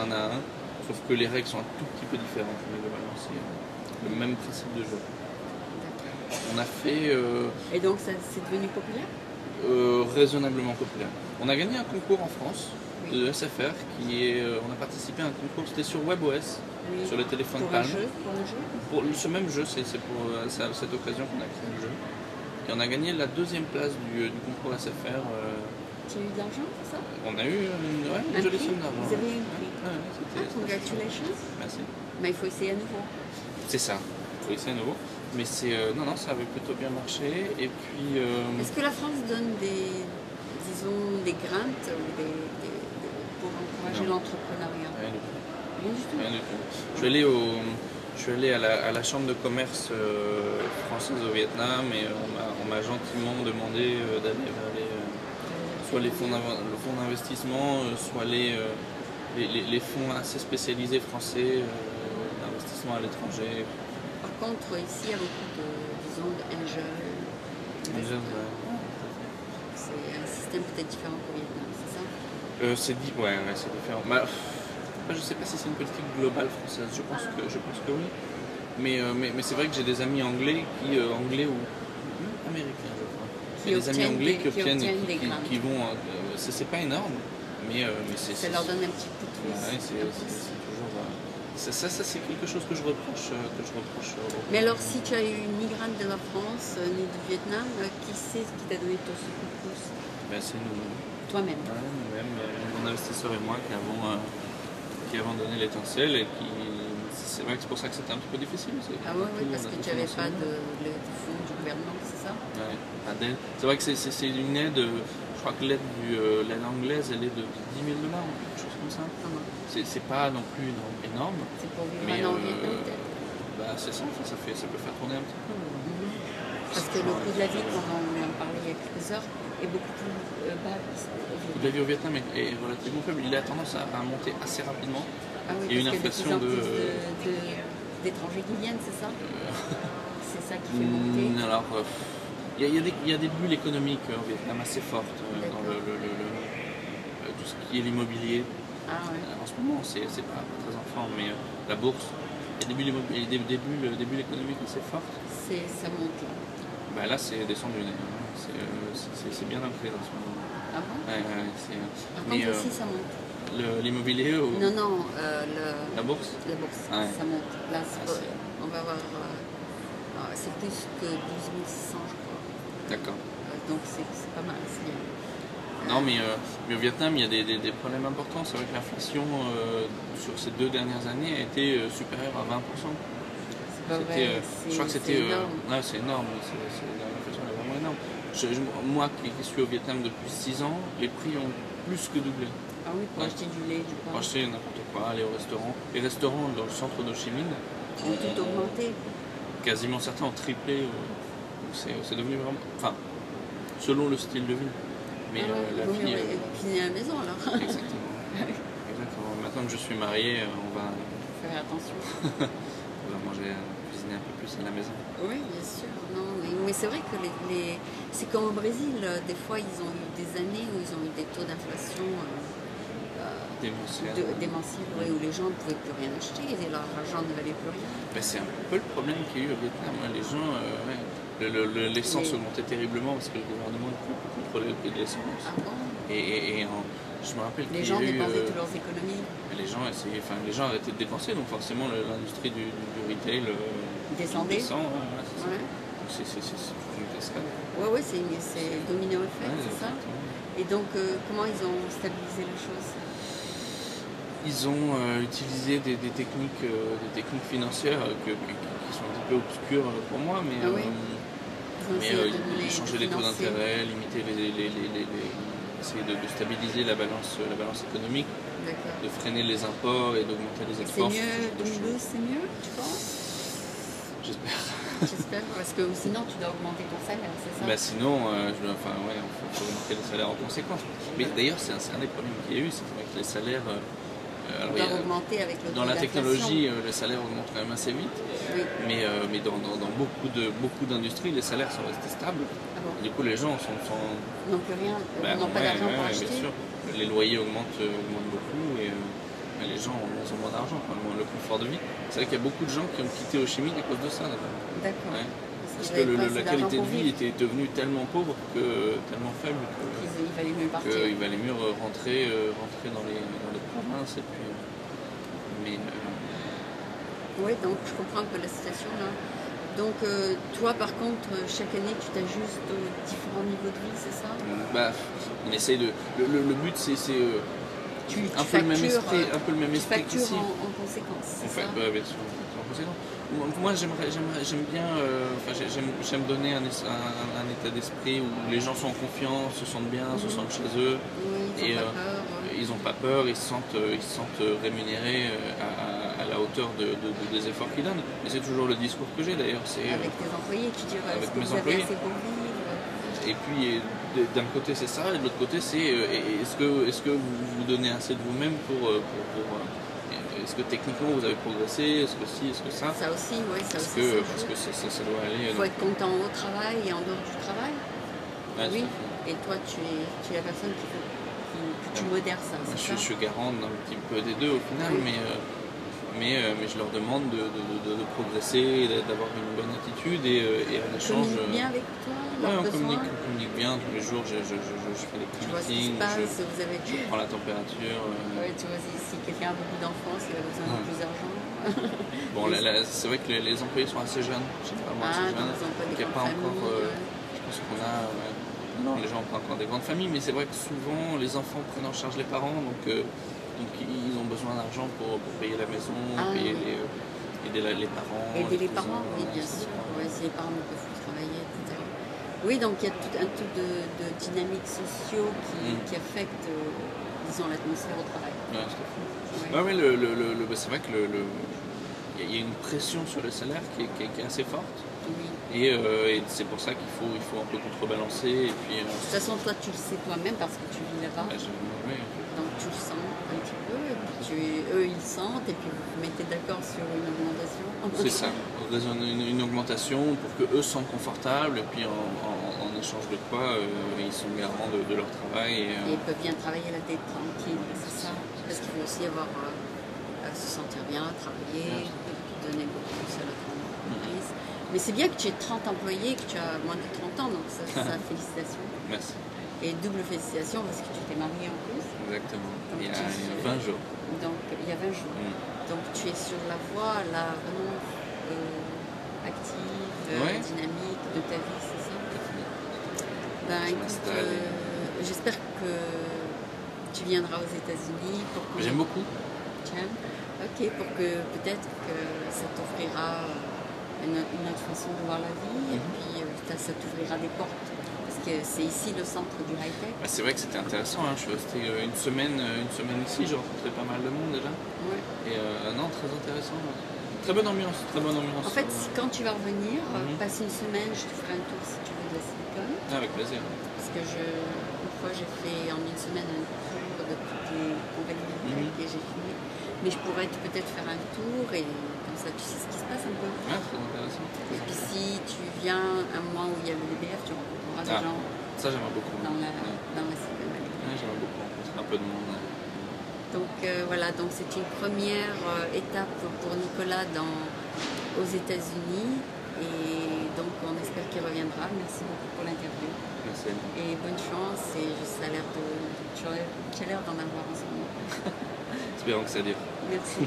en a un, sauf que les règles sont un tout petit peu différentes, mais globalement c'est le même principe de jeu. On a fait Et donc c'est devenu populaire? Raisonnablement populaire. On a gagné un concours en France Oui. de SFR on a participé à un concours, c'était sur WebOS, Oui. sur les téléphones Pour Palm. un jeu? Pour un jeu? Pour ce même jeu, c'est à cette occasion qu'on a créé le jeu. Et on a gagné la 2e place du concours SFR. Tu as eu de l'argent pour ça? On a eu une jolie somme d'argent. Vous avez eu un prix? Congratulations. Merci. Mais il faut essayer à nouveau. C'est ça, il faut essayer à nouveau. Mais non, ça avait plutôt bien marché. Et puis. Est-ce que la France donne des grantes pour encourager l'entrepreneuriat? Rien du tout. Rien du tout. Rien du tout. Je suis allé à la chambre de commerce française au Vietnam et on m'a gentiment demandé d'aller vers soit le fonds d'investissement, soit les fonds assez spécialisés français d'investissement à l'étranger. Par contre, ici, il y a beaucoup d'angels. C'est un système peut-être différent qu'au Vietnam, c'est ça? C'est différent. Bah, je ne sais pas si c'est une politique globale française, je pense que oui. Mais c'est vrai que j'ai des amis anglais anglais ou américains, je crois. Il y a des amis anglais qui vont. C'est pas énorme, mais ça leur donne un petit coup de twist. Ouais, c'est toujours. Ça c'est quelque chose que je reproche. Mais alors, si tu as eu une migrante de la France, née du Vietnam, qui c'est qui t'a donné ton coup de pouce? Ben, c'est nous. Toi-même. Ouais, nous-mêmes, mon investisseur et moi qui avons donné l'étincelle et c'est vrai que c'est pour ça que c'était un petit peu difficile. Ah oui, parce que tu n'avais pas de fonds du gouvernement, c'est ça? Ouais, pas d'aide. C'est vrai que c'est une aide, je crois que l'aide anglaise, elle est de 10 000 $, ou quelque chose comme ça. C'est pas non plus énorme. C'est pour vivre un an au Vietnam, peut-être? Bah, c'est ça, ça peut faire tourner un petit peu. Parce que le coût de la vie, comme on en parlait il y a quelques heures, est beaucoup plus bas. Le coût de la vie au Vietnam est relativement faible. Il a tendance à monter assez rapidement. Ah oui, il y a une inflation d'étrangers qui viennent, c'est ça? C'est ça qui fait monter? Alors, il y a des bulles économiques au Vietnam assez fortes dans tout ce qui est l'immobilier. Ah ouais. En ce moment, c'est pas très en forme, mais la bourse, il y a des bulles économiques assez fortes. Ça monte là. Bah là, c'est descendu. C'est bien inclus en ce moment. Ah bon? Ouais, Par contre, ici, ça monte. L'immobilier ou... Non, la bourse? La bourse, ouais. ça monte. Là, on va avoir... c'est plus que 12 600, je crois. D'accord. Donc c'est pas mal, c'est bien. Non, mais au Vietnam, il y a des problèmes importants. C'est vrai que l'inflation sur ces 2 dernières années a été supérieure à 20%. C'est pas vrai, je crois que c'était... énorme. C'est énorme, l'inflation est vraiment énorme. Moi qui suis au Vietnam depuis 6 ans, les prix ont plus que doublé. Ah oui, pour acheter du lait, du pain. Pour acheter n'importe quoi, aller au restaurant. Les restaurants dans le centre d'Ho Chi Minh ont tout augmenté. Quasiment certains ont triplé. C'est devenu vraiment... Enfin, selon le style de vie. Mais la vie... cuisiner à la maison alors. Exactement. Exactement. Maintenant que je suis marié, on va... Faire attention. On va cuisiner un peu plus à la maison. Oui, bien sûr. Non, mais c'est vrai que c'est comme au Brésil. Des fois, ils ont eu des années où ils ont eu des taux d'inflation démentiels, où les gens ne pouvaient plus rien acheter et leur argent ne valait plus rien. Ben, c'est un peu le problème qu'il y a eu au Vietnam. Les gens, l'essence augmentait terriblement parce que le gouvernement ne pouvait plus contrôler le prix de l'essence. Ah bon? Je me rappelle les gens dépensaient toutes leurs économies. Les gens arrêtaient de dépenser, donc forcément l'industrie du retail descendait. Descend, c'est une cascade. Oui, c'est domino effect, c'est ça. Et donc, comment ils ont stabilisé les choses? Ils ont utilisé des techniques financières qui sont un petit peu obscures pour moi, mais ils changeaient les taux d'intérêt, limiter essayer de stabiliser la balance économique, de freiner les imports et d'augmenter les exports. C'est mieux, c'est mieux, tu penses? J'espère. J'espère, parce que sinon tu dois augmenter ton salaire, c'est ça? Sinon, il faut augmenter les salaires en conséquence. Mais d'ailleurs, c'est un des problèmes qu'il y a eu, c'est que les salaires... augmenter avec le dans la technologie, les salaires augmentent quand même assez vite, oui. mais dans beaucoup d'industries, les salaires sont restés stables. Ah bon? Du coup, les gens n'ont plus rien, n'ont pas d'argent pour acheter. Bien sûr. Les loyers augmentent beaucoup et les gens ils ont moins d'argent, le confort de vie. C'est vrai qu'il y a beaucoup de gens qui ont quitté Ho Chi Minh à cause de ça. D'accord. Ouais. Parce qu'ils que avaient pas la assez d'argent qualité de pour vie vivre. était devenue tellement pauvre, tellement faible Il valait mieux partir. qu'il valait mieux rentrer dans les provinces. Et puis, mais Oui, donc je comprends un peu la situation là. Donc toi par contre, chaque année tu t'ajustes aux différents niveaux de vie, c'est ça? bah, on essaye de. Le but c'est un peu le même esprit, Tu factures qu'ici. en conséquence, c'est ça? Ouais, bien sûr, en conséquence. Moi j'aime bien, j'aime donner un état d'esprit où les gens sont en confiance, se sentent bien, se sentent chez eux. Oui, Ils n'ont pas peur, ils se sentent rémunérés à la hauteur des efforts qu'ils donnent. Et c'est toujours le discours que j'ai d'ailleurs. Avec tes employés, tu dirais, avec est-ce que mes vous avez employés. assez pour vivre? Et puis d'un côté c'est ça, et de l'autre côté c'est est-ce que vous donnez assez de vous-même pour est-ce que techniquement vous avez progressé, est-ce que si, est-ce que ça? Ça aussi, oui, ça aussi. Parce que ça doit aller. Il faut être content au travail et en dehors du travail. Ouais, Oui. Et toi, tu es la personne que tu modères ça. Je suis garant d'un petit peu des deux au final, oui. mais je leur demande de progresser, d'avoir une bonne attitude et en échange. Communique bien avec toi, on communique bien tous les jours. Je fais des petits meetings, je prends la température. Ouais, tu vois, si quelqu'un a beaucoup d'enfants, s'il a besoin de plus d'argent. Bon, c'est vrai que les employés sont assez jeunes, généralement assez jeunes. Donc il n'y a pas encore. Je pense qu'on a. Non, les gens n'ont pas encore des grandes familles, mais c'est vrai que souvent les enfants prennent en charge les parents, donc ils ont besoin d'argent pour payer la maison, aider les parents. Aider les parents, oui, bien sûr. Ouais, si les parents ne peuvent plus travailler, etc. Oui, donc il y a tout un tout de dynamiques sociaux qui affectent, disons, l'atmosphère au travail. Ouais, c'est vrai que il y a une pression sur le salaire qui est assez forte. Oui. Et c'est pour ça qu'il faut un peu contrebalancer. Et puis, de toute façon, toi, tu le sais toi-même parce que tu vis là-bas. Donc tu le sens un petit peu, et puis eux, ils sentent, et puis vous vous mettez d'accord sur une augmentation. C'est ça, une augmentation pour qu'eux se sentent confortables, et puis en échange de quoi, ils sont garants de leur travail. Et ils peuvent bien travailler la tête tranquille, c'est ça. Parce qu'il faut aussi se sentir bien, travailler, donner beaucoup plus à notre entreprise. Mais c'est bien que tu aies 30 employés, que tu as moins de 30 ans, donc ça félicitations. Merci. Et double félicitations parce que tu t'es marié en plus. Exactement, donc, il y a 20 jours. Donc il y a 20 jours. Donc tu es sur la voie là vraiment active, dynamique de ta vie, c'est ça? Ben écoute, j'espère que tu viendras aux États-Unis pour que... J'aime beaucoup. Tiens, ok, pour que peut-être que ça t'offrira une autre façon de voir la vie, et puis ça t'ouvrira des portes, parce que c'est ici le centre du high-tech. Bah, c'est vrai que c'était intéressant, hein. Je suis resté une semaine ici, j'ai rencontré pas mal de monde déjà. Ouais. Et non, très intéressant. Très bonne ambiance, très bonne ambiance. En fait, quand tu vas revenir, passe une semaine, je te ferai un tour si tu veux de la Silicon. Avec plaisir. Parce que une fois j'ai fait en une semaine un tour de toutes les compagnies high-tech et j'ai filmé. Mais je pourrais peut-être faire un tour et comme ça tu sais ce qui se passe un peu. Ah, très intéressant. Et puis si tu viens un mois où il y a le BDF, tu rencontreras des gens. Ça j'aimerais beaucoup. Dans la Silicon Valley. J'aimerais beaucoup rencontrer un peu de monde. Donc voilà, donc c'est une première étape pour Nicolas aux États-Unis. Et donc on espère qu'il reviendra. Merci beaucoup pour l'interview. Merci. Et bonne chance. Et tu as l'air d'en avoir en ce moment. Espérons que ça dure. Merci.